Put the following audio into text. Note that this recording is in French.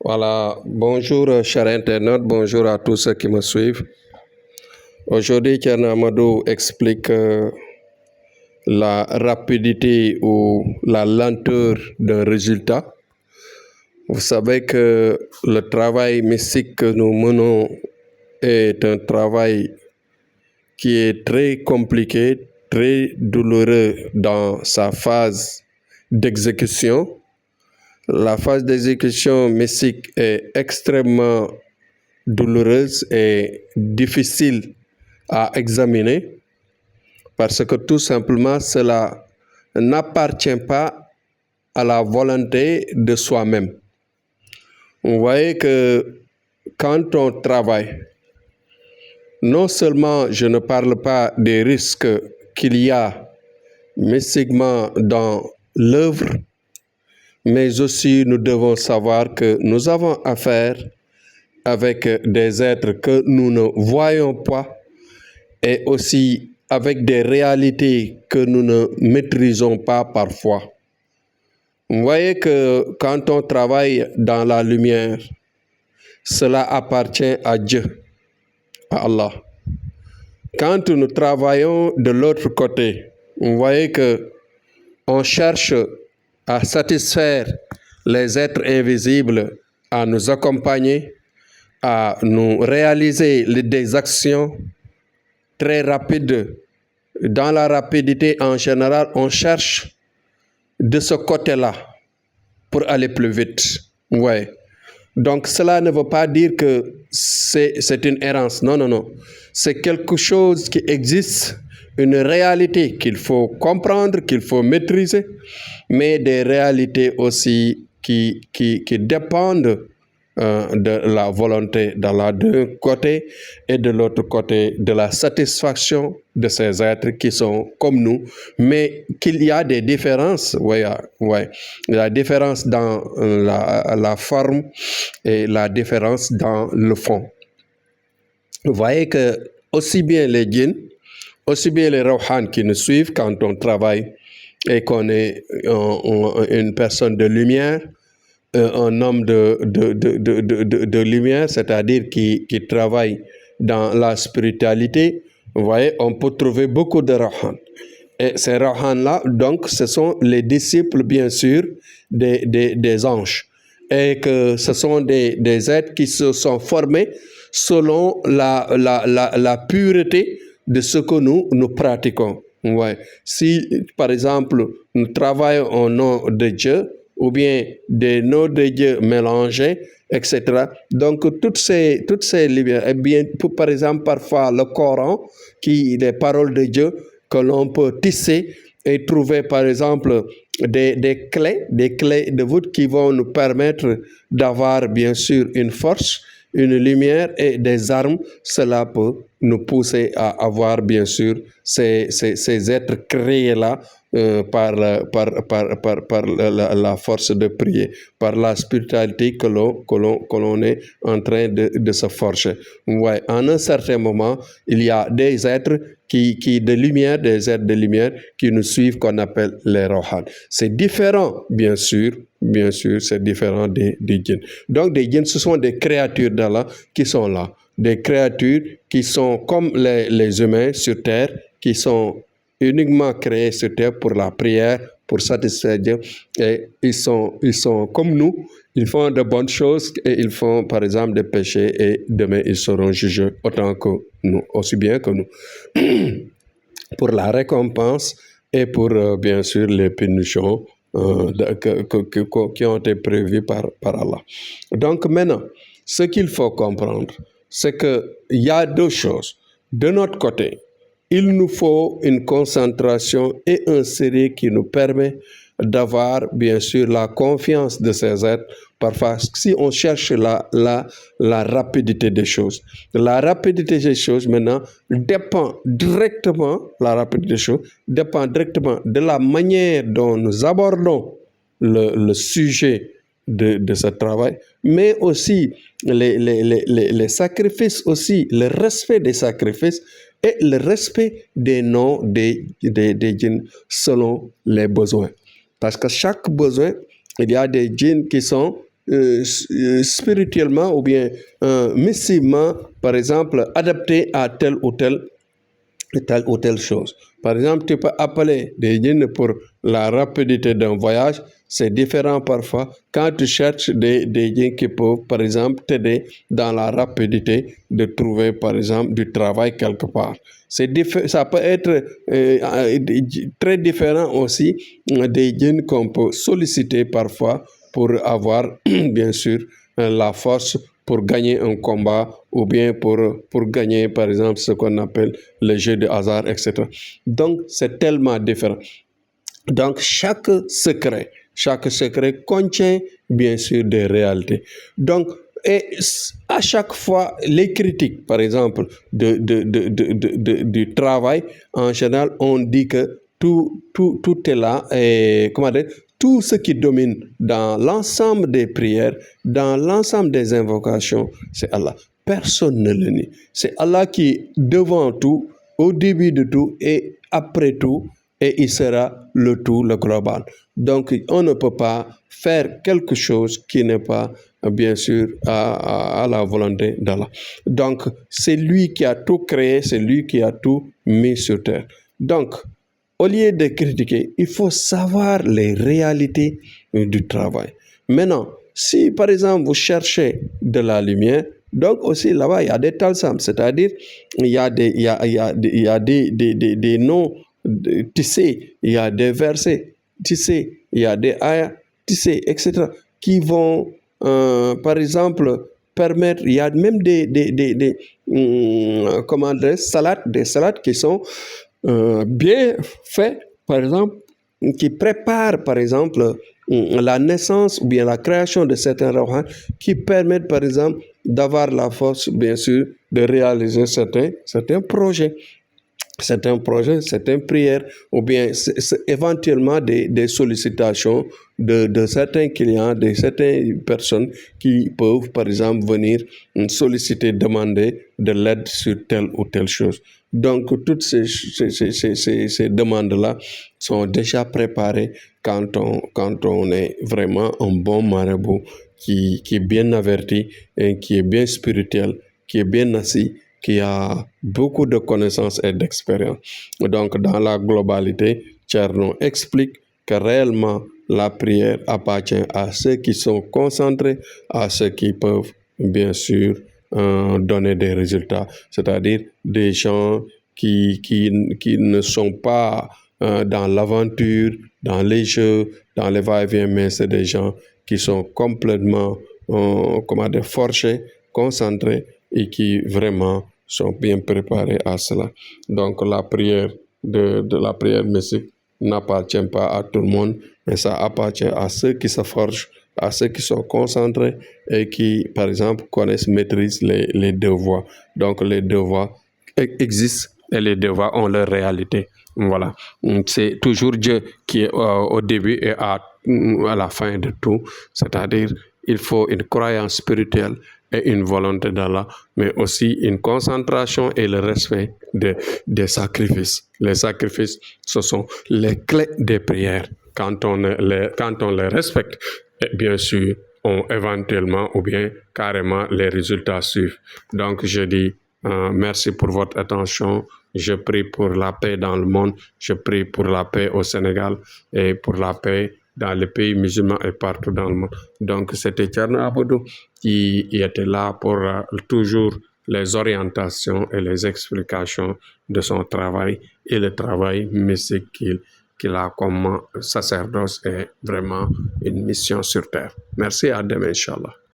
Voilà, bonjour chers internautes, bonjour à tous ceux qui me suivent. Aujourd'hui, Thierno Amadou explique la rapidité ou la lenteur d'un résultat. Vous savez que le travail mystique que nous menons est un travail qui est très compliqué, très douloureux dans sa phase d'exécution. La phase d'exécution mystique est extrêmement douloureuse et difficile à examiner parce que tout simplement cela n'appartient pas à la volonté de soi-même. Vous voyez que quand on travaille, non seulement je ne parle pas des risques qu'il y a mystiquement dans l'œuvre, mais aussi nous devons savoir que nous avons affaire avec des êtres que nous ne voyons pas et aussi avec des réalités que nous ne maîtrisons pas parfois. Vous voyez que quand on travaille dans la lumière, cela appartient à Dieu, à Allah. Quand nous travaillons de l'autre côté, vous voyez que on cherche à satisfaire les êtres invisibles, à nous accompagner, à nous réaliser des actions très rapides. Dans la rapidité en général, on cherche de ce côté-là pour aller plus vite. Ouais. Donc cela ne veut pas dire que c'est une errance. Non, non, non. C'est quelque chose qui existe, une réalité qu'il faut comprendre, qu'il faut maîtriser, mais des réalités aussi qui dépendent de la volonté d'Allah d'un côté et de l'autre côté de la satisfaction de ces êtres qui sont comme nous, mais qu'il y a des différences, la différence dans la forme et la différence dans le fond. Vous voyez que aussi bien les djinns, aussi bien les rawhan qui nous suivent quand on travaille et qu'on est une personne de lumière, un homme de lumière, c'est-à-dire qui travaille dans la spiritualité, vous voyez, on peut trouver beaucoup de Rawhan. Et ces Rawhan-là, donc, ce sont les disciples, bien sûr, des anges. Et que ce sont des êtres qui se sont formés selon la pureté de ce que nous pratiquons. Ouais. Si, par exemple, nous travaillons au nom de Dieu, ou bien des noms de Dieu mélangés, etc. Donc, toutes ces lumières, eh bien, par exemple, parfois le Coran, les paroles de Dieu que l'on peut tisser et trouver, par exemple, des clés de voûte qui vont nous permettre d'avoir, bien sûr, une force, une lumière et des armes. Cela peut nous pousser à avoir, bien sûr, ces êtres créés-là par la force de prier, par la spiritualité que l'on est en train de se forger. Ouais, en un certain moment, il y a des êtres de lumière, des êtres de lumière qui nous suivent, qu'on appelle les Rohan. C'est différent, bien sûr, c'est différent des djinns. Donc, des djinns, ce sont des créatures d'Allah qui sont là, des créatures qui sont comme les humains sur terre, qui sont uniquement créés sur terre pour la prière, pour satisfaire Dieu. Et ils sont comme nous, ils font de bonnes choses et ils font par exemple des péchés et demain ils seront jugés autant que nous, aussi bien que nous. Pour la récompense et pour bien sûr les punitions qui ont été prévues par Allah. Donc maintenant, ce qu'il faut comprendre, c'est qu'il y a deux choses. De notre côté, il nous faut une concentration et un sérieux qui nous permet d'avoir, bien sûr, la confiance de ces êtres. Parfois, si on cherche la rapidité des choses, la rapidité des choses, maintenant, dépend directement, la rapidité des choses, dépend directement de la manière dont nous abordons le sujet de ce travail, mais aussi les sacrifices, aussi le respect des sacrifices et le respect des noms des djinns selon les besoins. Parce que chaque besoin, il y a des djinns qui sont spirituellement ou bien mystiquement, par exemple, adapté à telle ou telle chose. Par exemple, tu peux appeler des djinns pour la rapidité d'un voyage. C'est différent parfois quand tu cherches des djinns qui peuvent, par exemple, t'aider dans la rapidité de trouver, par exemple, du travail quelque part. Ça peut être très différent aussi des djinns qu'on peut solliciter parfois pour avoir, bien sûr, la force pour gagner un combat ou bien pour gagner, par exemple, ce qu'on appelle le jeu de hasard, etc. Donc, c'est tellement différent. Donc, chaque secret contient, bien sûr, des réalités. Donc, et à chaque fois, les critiques, par exemple, du travail, en général, on dit que tout est là, et comment dire, tout ce qui domine dans l'ensemble des prières, dans l'ensemble des invocations, c'est Allah. Personne ne le nie. C'est Allah qui est devant tout, au début de tout et après tout, et il sera le tout, le global. Donc, on ne peut pas faire quelque chose qui n'est pas, bien sûr, à la volonté d'Allah. Donc, c'est lui qui a tout créé, c'est lui qui a tout mis sur terre. Donc, au lieu de critiquer, il faut savoir les réalités du travail. Maintenant, si par exemple vous cherchez de la lumière, donc aussi là-bas il y a des talsams, c'est-à-dire il y a des noms tissés, il y a des versets tissés, il y a des ayats tissés, etc. qui vont, par exemple, permettre, il y a même des salades qui sont bien fait, par exemple, qui prépare, par exemple, la naissance ou bien la création de certains rohans qui permettent, par exemple, d'avoir la force, bien sûr, de réaliser certains projets. Certains projets, certaines prières, ou bien éventuellement des sollicitations de certains clients, de certaines personnes qui peuvent, par exemple, venir solliciter, demander de l'aide sur telle ou telle chose. Donc, toutes ces demandes-là sont déjà préparées quand on est vraiment un bon marabout qui est bien averti et qui est bien spirituel, qui est bien assis, qui a beaucoup de connaissances et d'expérience. Donc, dans la globalité, Tcherno explique que réellement la prière appartient à ceux qui sont concentrés, à ceux qui peuvent, bien sûr, donner des résultats, c'est-à-dire des gens qui ne sont pas dans l'aventure, dans les jeux, dans les va-et-vient, mais c'est des gens qui sont complètement forgés, concentrés et qui vraiment sont bien préparés à cela. Donc la prière de la prière mystique n'appartient pas à tout le monde, mais ça appartient à ceux qui se forgent, à ceux qui sont concentrés et qui, par exemple, connaissent, maîtrisent les deux voies. Donc les deux voies existent et les deux voies ont leur réalité. Voilà. C'est toujours Dieu qui est au début et à la fin de tout. C'est-à-dire, il faut une croyance spirituelle et une volonté d'Allah, mais aussi une concentration et le respect des sacrifices. Les sacrifices, ce sont les clés des prières. Quand on les respecte, et bien sûr, éventuellement ou bien carrément les résultats suivent. Donc, je dis merci pour votre attention. Je prie pour la paix dans le monde. Je prie pour la paix au Sénégal et pour la paix dans les pays musulmans et partout dans le monde. Donc, c'était Tcherno Abodou qui était là pour toujours les orientations et les explications de son travail et le travail mystique qu'il a comme sacerdoce et vraiment une mission sur terre. Merci, à demain, Inch'Allah.